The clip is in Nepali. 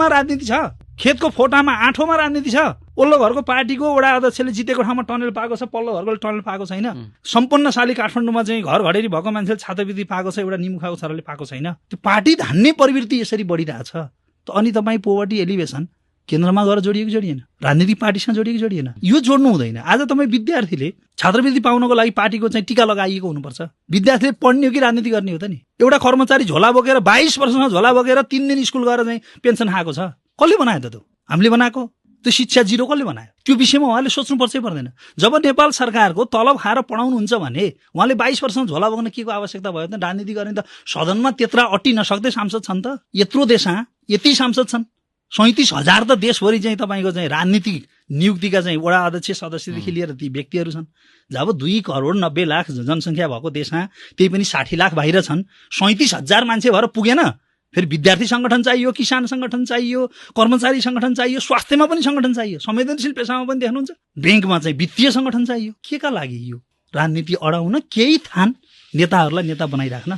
राजनीति छ, खेतको फोटामा आँठोमा राजनीति छ। ओल्लो घरको पार्टीको वडा अध्यक्षले जितेको ठाउँमा टनल पाएको छ, पल्लो घरको टनल पाएको छैन। सम्पन्नशाली काठमाडौँमा चाहिँ घर घडेरी भएको मान्छेले छात्रवृत्ति पाएको छ, एउटा निमुखा छोराले पाएको छैन। त्यो पार्टी धान्ने प्रवृत्ति यसरी बढिरहेछ। अनि तपाईँ पोभर्टी एलिभेसन केन्द्रमा गएर जोडिएको जोडिएन, राजनीतिक पार्टीसँग जोडिएन, यो जोड्नु हुँदैन। आज तपाईँ विद्यार्थीले छात्रवृत्ति पाउनको लागि पार्टीको चाहिँ टीका लगाइएको हुनुपर्छ। विद्यार्थीले पढ्ने हो कि राजनीति गर्ने हो त नि? एउटा कर्मचारी झोला बोकेर 22 वर्षमा झोला बोकेर 3 दिन स्कुल गएर चाहिँ पेन्सन खाएको छ, कसले बनायो त? त्यो हामीले बनाएको? त्यो शिक्षा जिरो कसले बनायो? त्यो विषयमा उहाँले सोच्नुपर्छै पर्दैन। जब नेपाल सरकारको तलब खाएर पढाउनुहुन्छ भने उहाँले 22 वर्षमा झोला बोक्न के को आवश्यकता भयो त? राजनीति गर्ने त सदनमा त्यत्रा अट्टी नसक्दै सांसद छन् त। यत्रो देशमा यति सांसद छन्, 37,000 त देशभरि चाहिँ तपाईँको चाहिँ राजनीतिक नियुक्तिका चाहिँ वडा अध्यक्ष सदस्यदेखि लिएर ती व्यक्तिहरू छन्। जब 2 करोड 90 लाख जनसङ्ख्या भएको देशमा त्यही पनि 60 लाख बाहिर छन्, 37,000 मान्छे भएर पुगेन। फेरि विद्यार्थी संगठन चाहियो, किसान संगठन चाहियो, कर्मचारी संगठन चाहियो, स्वास्थ्यमा पनि संगठन चाहियो, संवेदनशील पेसामा पनि देख्नुहुन्छ, ब्याङ्कमा चाहिँ वित्तीय संगठन चाहियो। के का लागि यो राजनीति अडाउन केही थान नेताहरूलाई नेता बनाइराख्न?